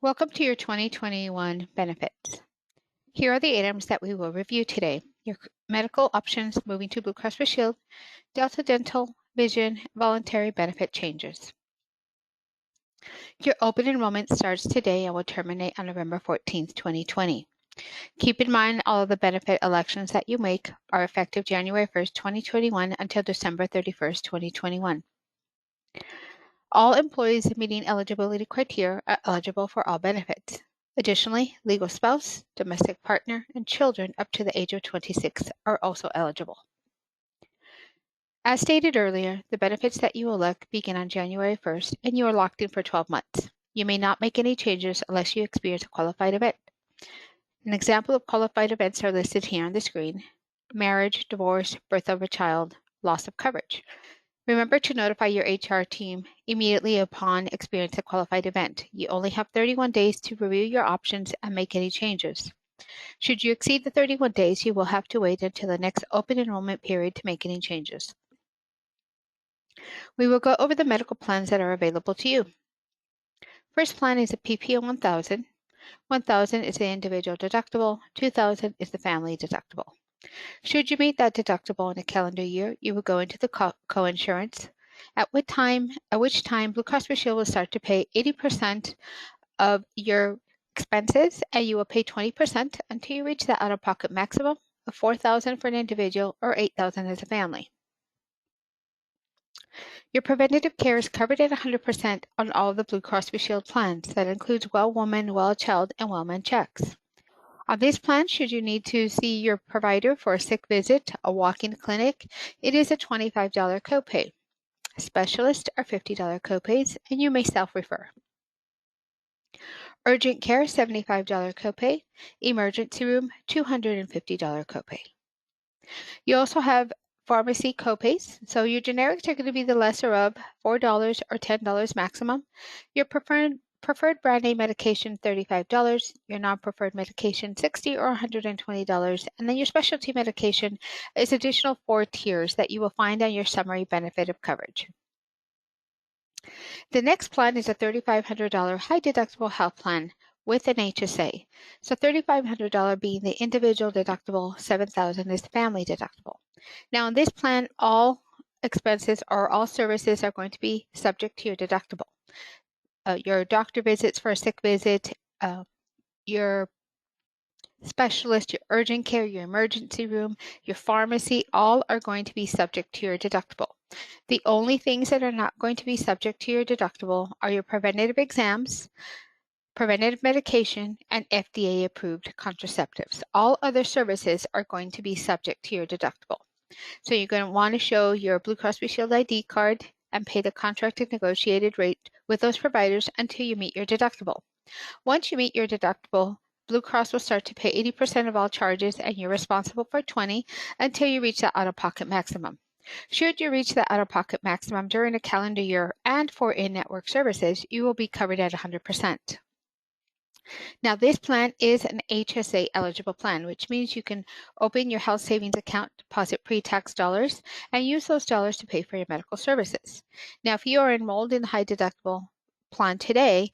Welcome to your 2021 benefits. Here are the items that we will review today. Your medical options moving to Blue Cross Blue Shield, Delta Dental, Vision, voluntary benefit changes. Your open enrollment starts today and will terminate on November 14th, 2020. Keep in mind all of the benefit elections that you make are effective January 1st, 2021 until December 31st, 2021. All employees meeting eligibility criteria are eligible for all benefits. Additionally, legal spouse, domestic partner, and children up to the age of 26 are also eligible. As stated earlier, the benefits that you elect begin on January 1st, and you are locked in for 12 months. You may not make any changes unless you experience a qualified event. An example of qualified events are listed here on the screen: marriage, divorce, birth of a child, loss of coverage. Remember to notify your HR team immediately upon experiencing a qualified event. You only have 31 days to review your options and make any changes. Should you exceed the 31 days, you will have to wait until the next open enrollment period to make any changes. We will go over the medical plans that are available to you. First plan is a PPO 1000. 1000 is the individual deductible. 2000 is the family deductible. Should you meet that deductible in a calendar year, you will go into the co-insurance, at which time Blue Cross Blue Shield will start to pay 80% of your expenses, and you will pay 20% until you reach the out-of-pocket maximum of $4,000 for an individual or $8,000 as a family. Your preventative care is covered at 100% on all of the Blue Cross Blue Shield plans. That includes well woman, well child, and well man checks. On this plan, should you need to see your provider for a sick visit, a walk-in clinic, it is a $25 copay. Specialists are $50 copays, and you may self-refer. Urgent care, $75 copay. Emergency room, $250 copay. You also have pharmacy copays. So your generics are going to be the lesser of $4 or $10 maximum. Your preferred brand name medication, $35. Your non-preferred medication, $60 or $120. And then your specialty medication is additional 4 tiers that you will find on your summary benefit of coverage. The next plan is a $3,500 high deductible health plan with an HSA. So $3,500 being the individual deductible, $7,000 is the family deductible. Now in this plan, all expenses or all services are going to be subject to your deductible. Your doctor visits for a sick visit, your specialist, your urgent care, your emergency room, your pharmacy, all are going to be subject to your deductible. The only things that are not going to be subject to your deductible are your preventative exams, preventative medication, and FDA-approved contraceptives. All other services are going to be subject to your deductible. So you're going to want to show your Blue Cross Blue Shield ID card and pay the contracted negotiated rate with those providers until you meet your deductible. Once you meet your deductible, Blue Cross will start to pay 80% of all charges, and you're responsible for 20% until you reach the out-of-pocket maximum. Should you reach the out-of-pocket maximum during a calendar year and for in-network services, you will be covered at 100%. Now, this plan is an HSA eligible plan, which means you can open your health savings account, deposit pre-tax dollars, and use those dollars to pay for your medical services. Now, if you are enrolled in the high deductible plan today,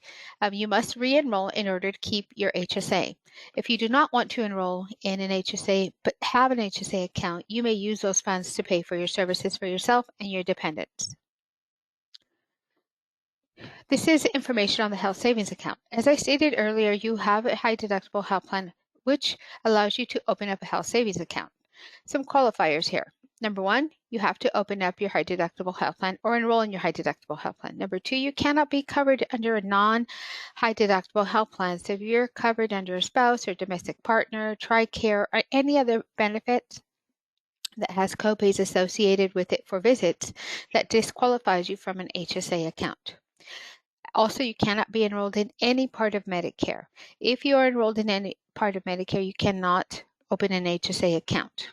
you must re-enroll in order to keep your HSA. If you do not want to enroll in an HSA but have an HSA account, you may use those funds to pay for your services for yourself and your dependents. This is information on the health savings account. As I stated earlier, you have a high deductible health plan, which allows you to open up a health savings account. Some qualifiers here. Number 1, you have to open up your high deductible health plan or enroll in your high deductible health plan. Number 2, you cannot be covered under a non-high deductible health plan. So if you're covered under a spouse or domestic partner, TRICARE, or any other benefit that has copays associated with it for visits, that disqualifies you from an HSA account. Also, you cannot be enrolled in any part of Medicare. If you are enrolled in any part of Medicare, you cannot open an HSA account.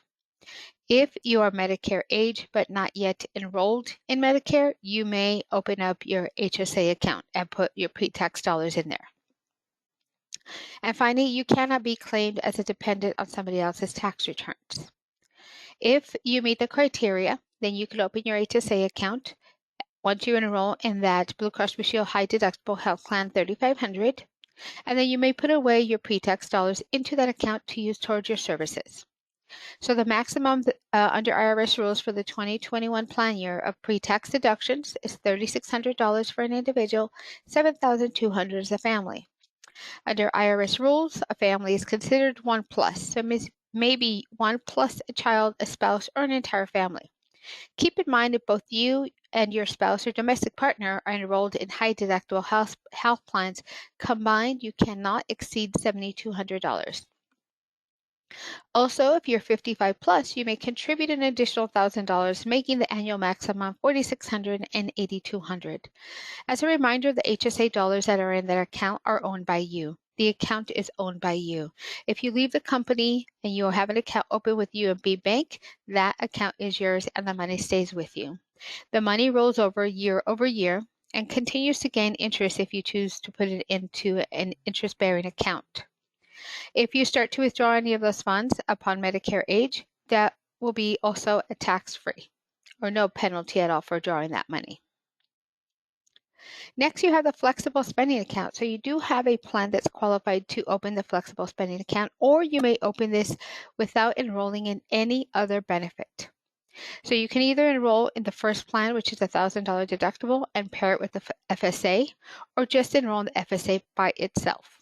If you are Medicare age but not yet enrolled in Medicare, you may open up your HSA account and put your pre-tax dollars in there. And finally, you cannot be claimed as a dependent on somebody else's tax returns. If you meet the criteria, then you can open your HSA account. Once you enroll in that Blue Cross Blue Shield high deductible health plan $3,500, And then you may put away your pre-tax dollars into that account to use towards your services. So the maximum under IRS rules for the 2021 plan year of pre-tax deductions is $3,600 for an individual, $7,200 as a family. Under IRS rules, a family is considered 1 plus, so maybe 1 plus a child, a spouse, or an entire family. Keep in mind if both you and your spouse or domestic partner are enrolled in high deductible health plans, combined you cannot exceed $7,200. Also, if you're 55 plus, you may contribute an additional $1,000, making the annual maximum $4,600 and $8,200. As a reminder, the HSA dollars that are in that account are owned by you. The account is owned by you. If you leave the company and you have an account open with UMB Bank, that account is yours and the money stays with you. The money rolls over year and continues to gain interest if you choose to put it into an interest-bearing account. If you start to withdraw any of those funds upon Medicare age, that will be also a tax-free or no penalty at all for drawing that money. Next, you have the flexible spending account. So you do have a plan that's qualified to open the flexible spending account, or you may open this without enrolling in any other benefit. So you can either enroll in the first plan, which is $1,000 deductible, and pair it with the FSA, or just enroll in the FSA by itself.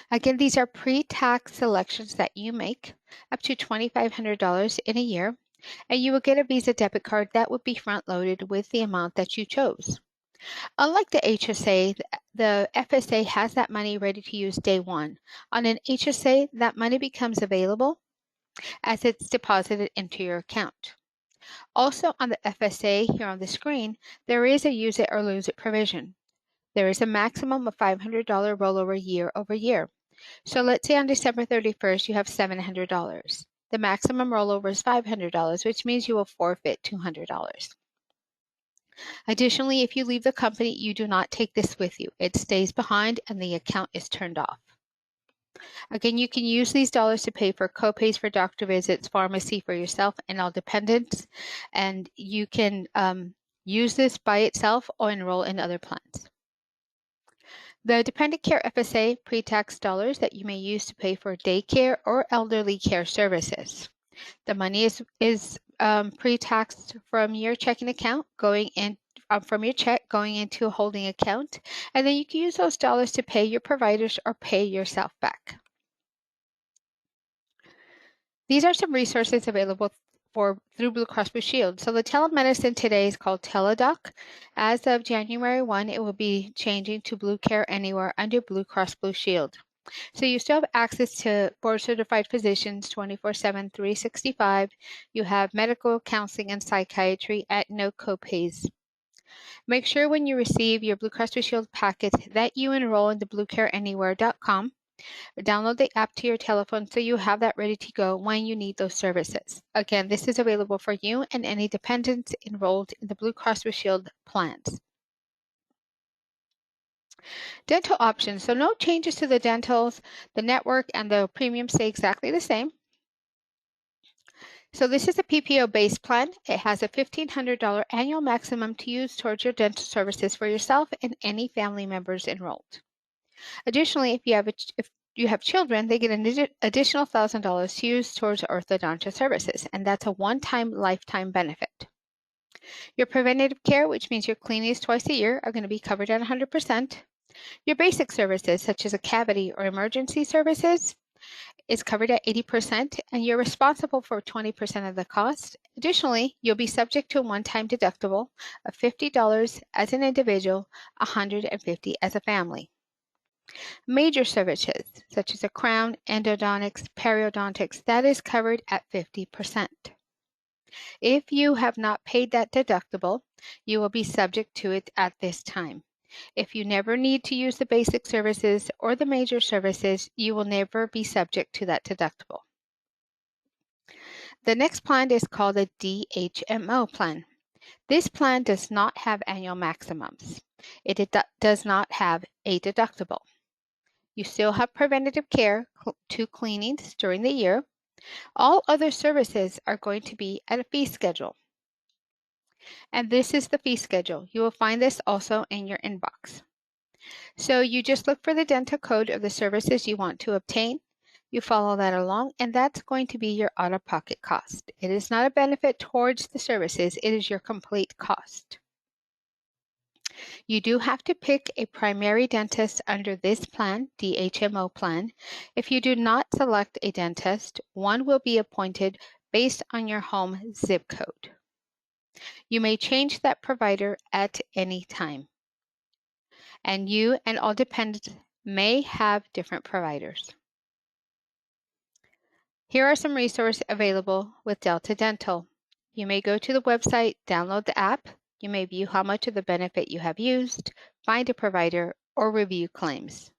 Again, these are pre-tax selections that you make, up to $2,500 in a year, and you will get a Visa debit card that would be front-loaded with the amount that you chose. Unlike the HSA, the FSA has that money ready to use day one. On an HSA, that money becomes available as it's deposited into your account. Also on the FSA here on the screen, there is a use it or lose it provision. There is a maximum of $500 rollover year over year. So let's say on December 31st, you have $700. The maximum rollover is $500, which means you will forfeit $200. Additionally, if you leave the company, you do not take this with you. It stays behind and the account is turned off. Again, you can use these dollars to pay for copays for doctor visits, pharmacy for yourself and all dependents, and you can use this by itself or enroll in other plans. The Dependent Care FSA pre-tax dollars that you may use to pay for daycare or elderly care services. The money is pre-taxed from your checking account going in from your check going into a holding account, and then you can use those dollars to pay your providers or pay yourself back. These are some resources available through Blue Cross Blue Shield. So the telemedicine today is called TeleDoc. As of January 1, it will be changing to Blue Care Anywhere under Blue Cross Blue Shield. So you still have access to board-certified physicians 24/7, 365. You have medical counseling and psychiatry at no copays. Make sure when you receive your Blue Cross Blue Shield packet that you enroll in the bluecareanywhere.com. Download the app to your telephone so you have that ready to go when you need those services. Again, this is available for you and any dependents enrolled in the Blue Cross Blue Shield plans. Dental options. So no changes to the dentals. The network and the premium stay exactly the same. So this is a PPO-based plan. It has a $1,500 annual maximum to use towards your dental services for yourself and any family members enrolled. Additionally, if you have children, they get an additional $1,000 to use towards orthodontia services, and that's a one-time lifetime benefit. Your preventative care, which means your cleanings twice a year, are going to be covered at 100%. Your basic services, such as a cavity or emergency services, is covered at 80%, and you're responsible for 20% of the cost. Additionally, you'll be subject to a one-time deductible of $50 as an individual, $150 as a family. Major services, such as a crown, endodontics, periodontics, that is covered at 50%. If you have not paid that deductible, you will be subject to it at this time. If you never need to use the basic services or the major services, you will never be subject to that deductible. The next plan is called a DHMO plan. This plan does not have annual maximums. It does not have a deductible. You still have preventative care, 2 cleanings during the year. All other services are going to be at a fee schedule. And this is the fee schedule. You will find this also in your inbox. So you just look for the dental code of the services you want to obtain. You follow that along, and that's going to be your out-of-pocket cost. It is not a benefit towards the services, it is your complete cost. You do have to pick a primary dentist under this plan, DHMO plan. If you do not select a dentist, one will be appointed based on your home zip code. You may change that provider at any time, and you and all dependents may have different providers. Here are some resources available with Delta Dental. You may go to the website, download the app. You may view how much of the benefit you have used, find a provider, or review claims.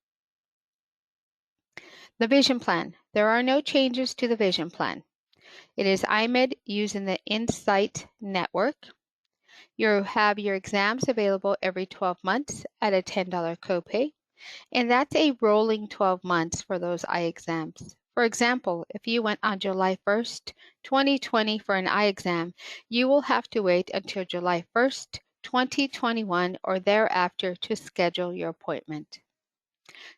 The vision plan. There are no changes to the vision plan. It is IMED using the Insight network. You have your exams available every 12 months at a $10 copay, and that's a rolling 12 months for those eye exams. For example, if you went on July 1st, 2020 for an eye exam, you will have to wait until July 1st, 2021 or thereafter to schedule your appointment.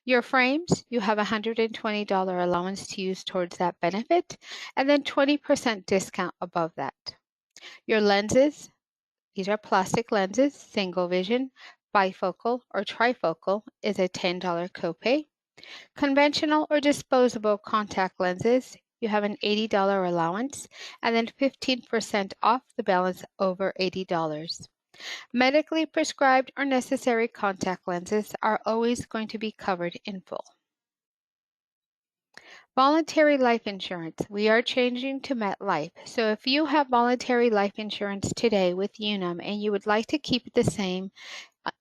Your frames, you have a $120 allowance to use towards that benefit, and then 20% discount above that. Your lenses, these are plastic lenses, single vision, bifocal or trifocal is a $10 copay. Conventional or disposable contact lenses, you have an $80 allowance and then 15% off the balance over $80. Medically prescribed or necessary contact lenses are always going to be covered in full. Voluntary life insurance. We are changing to MetLife. So if you have voluntary life insurance today with Unum and you would like to keep it the same,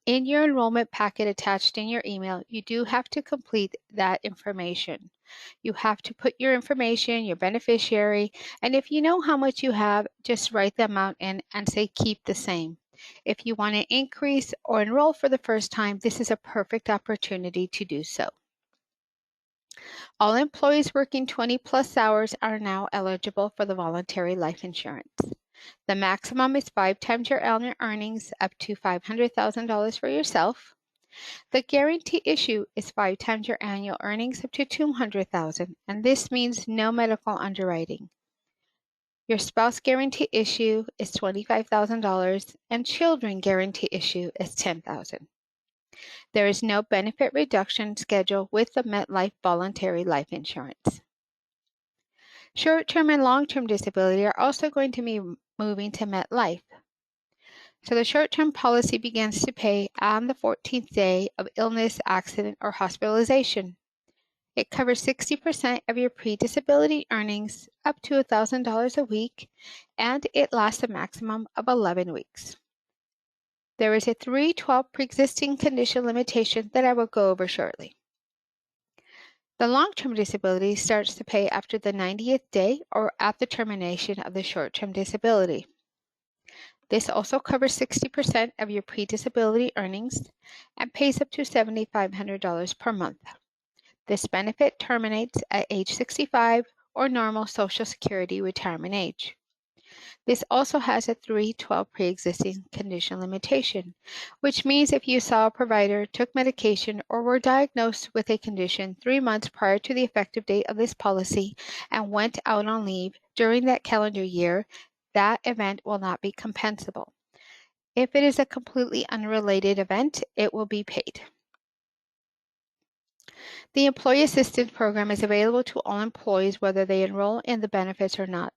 in your enrollment packet attached in your email, you do have to complete that information. You have to put your information, your beneficiary, and if you know how much you have, just write the amount in and say keep the same. If you want to increase or enroll for the first time, this is a perfect opportunity to do so. All employees working 20 plus hours are now eligible for the voluntary life insurance. The maximum is 5 times your annual earnings up to $500,000 for yourself. The guarantee issue is 5 times your annual earnings up to $200,000, and this means no medical underwriting. Your spouse guarantee issue is $25,000 and children guarantee issue is $10,000. There is no benefit reduction schedule with the MetLife voluntary life insurance. Short-term and long-term disability are also going to be moving to MetLife. So the short-term policy begins to pay on the 14th day of illness, accident, or hospitalization. It covers 60% of your pre-disability earnings up to $1,000 a week, and it lasts a maximum of 11 weeks. There is a 312 pre-existing condition limitation that I will go over shortly. The long-term disability starts to pay after the 90th day or at the termination of the short-term disability. This also covers 60% of your pre-disability earnings and pays up to $7,500 per month. This benefit terminates at age 65 or normal Social Security retirement age. This also has a 312 pre-existing condition limitation, which means if you saw a provider, took medication, or were diagnosed with a condition 3 months prior to the effective date of this policy and went out on leave during that calendar year, that event will not be compensable. If it is a completely unrelated event, it will be paid. The Employee Assistance Program is available to all employees whether they enroll in the benefits or not.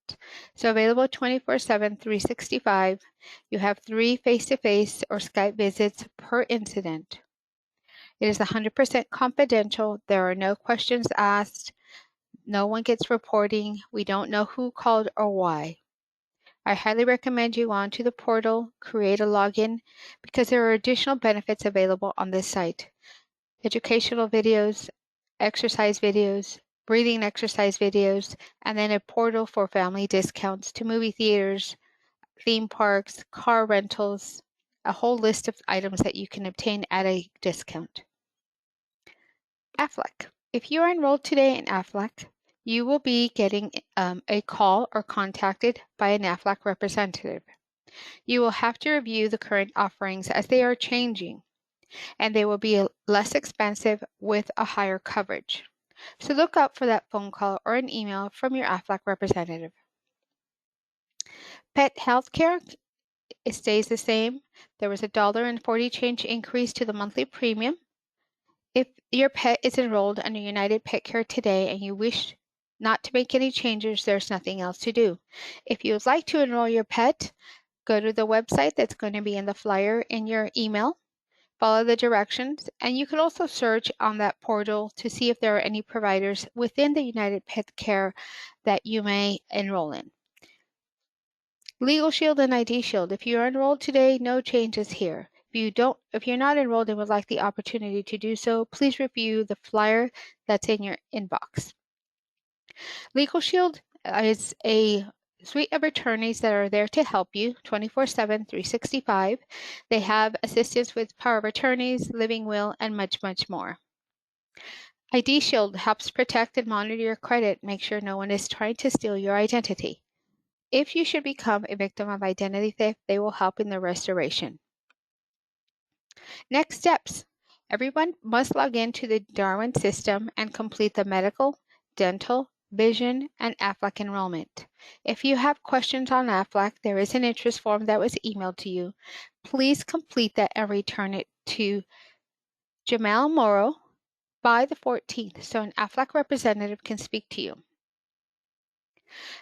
So available 24/7, 365. You have 3 face-to-face or Skype visits per incident. It is 100% confidential. There are no questions asked. No one gets reporting. We don't know who called or why. I highly recommend you go onto the portal, create a login, because there are additional benefits available on this site. Educational videos, exercise videos, breathing exercise videos, and then a portal for family discounts to movie theaters, theme parks, car rentals, a whole list of items that you can obtain at a discount. AFLAC. If you are enrolled today in AFLAC, you will be getting a call or contacted by an AFLAC representative. You will have to review the current offerings as they are changing. and they will be less expensive with a higher coverage. So look out for that phone call or an email from your Aflac representative. Pet health care, it stays the same. There was $1.40 change increase to the monthly premium. If your pet is enrolled under United Pet Care today and you wish not to make any changes, there's nothing else to do. If you would like to enroll your pet, go to the website that's going to be in the flyer in your email, follow the directions, and you can also search on that portal to see if there are any providers within the United Pet Care that you may enroll in. Legal Shield and ID Shield. If you're enrolled today, no changes here. If you're not enrolled and would like the opportunity to do so, please review the flyer that's in your inbox. Legal Shield is a suite of attorneys that are there to help you 24/7, 365. They have assistance with power of attorneys, living will, and much, much more. ID Shield helps protect and monitor your credit, make sure no one is trying to steal your identity. If you should become a victim of identity theft, they will help in the restoration. Next steps. Everyone must log into the Darwin system and complete the medical, dental, vision, and Aflac enrollment. If you have questions on Aflac, there is an interest form that was emailed to you. Please complete that and return it to Jamal Morrow by the 14th so an Aflac representative can speak to you.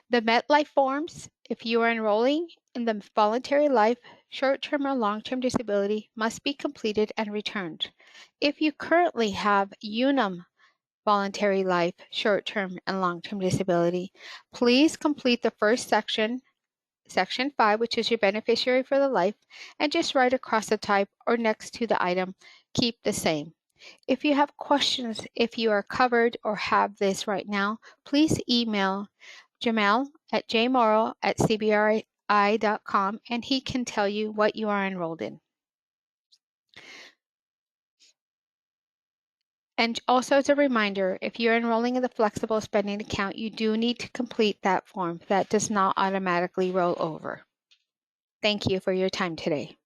The MetLife forms, if you are enrolling in the voluntary life, short-term or long-term disability, must be completed and returned. If you currently have Unum voluntary life, short-term and long-term disability, please complete the first section, Section 5, which is your beneficiary for the life, and just write across the type or next to the item, keep the same. If you have questions, if you are covered or have this right now, please email Jamal at jmorrow@cbri.com and he can tell you what you are enrolled in. And also as a reminder, if you're enrolling in the flexible spending account, you do need to complete that form. That does not automatically roll over. Thank you for your time today.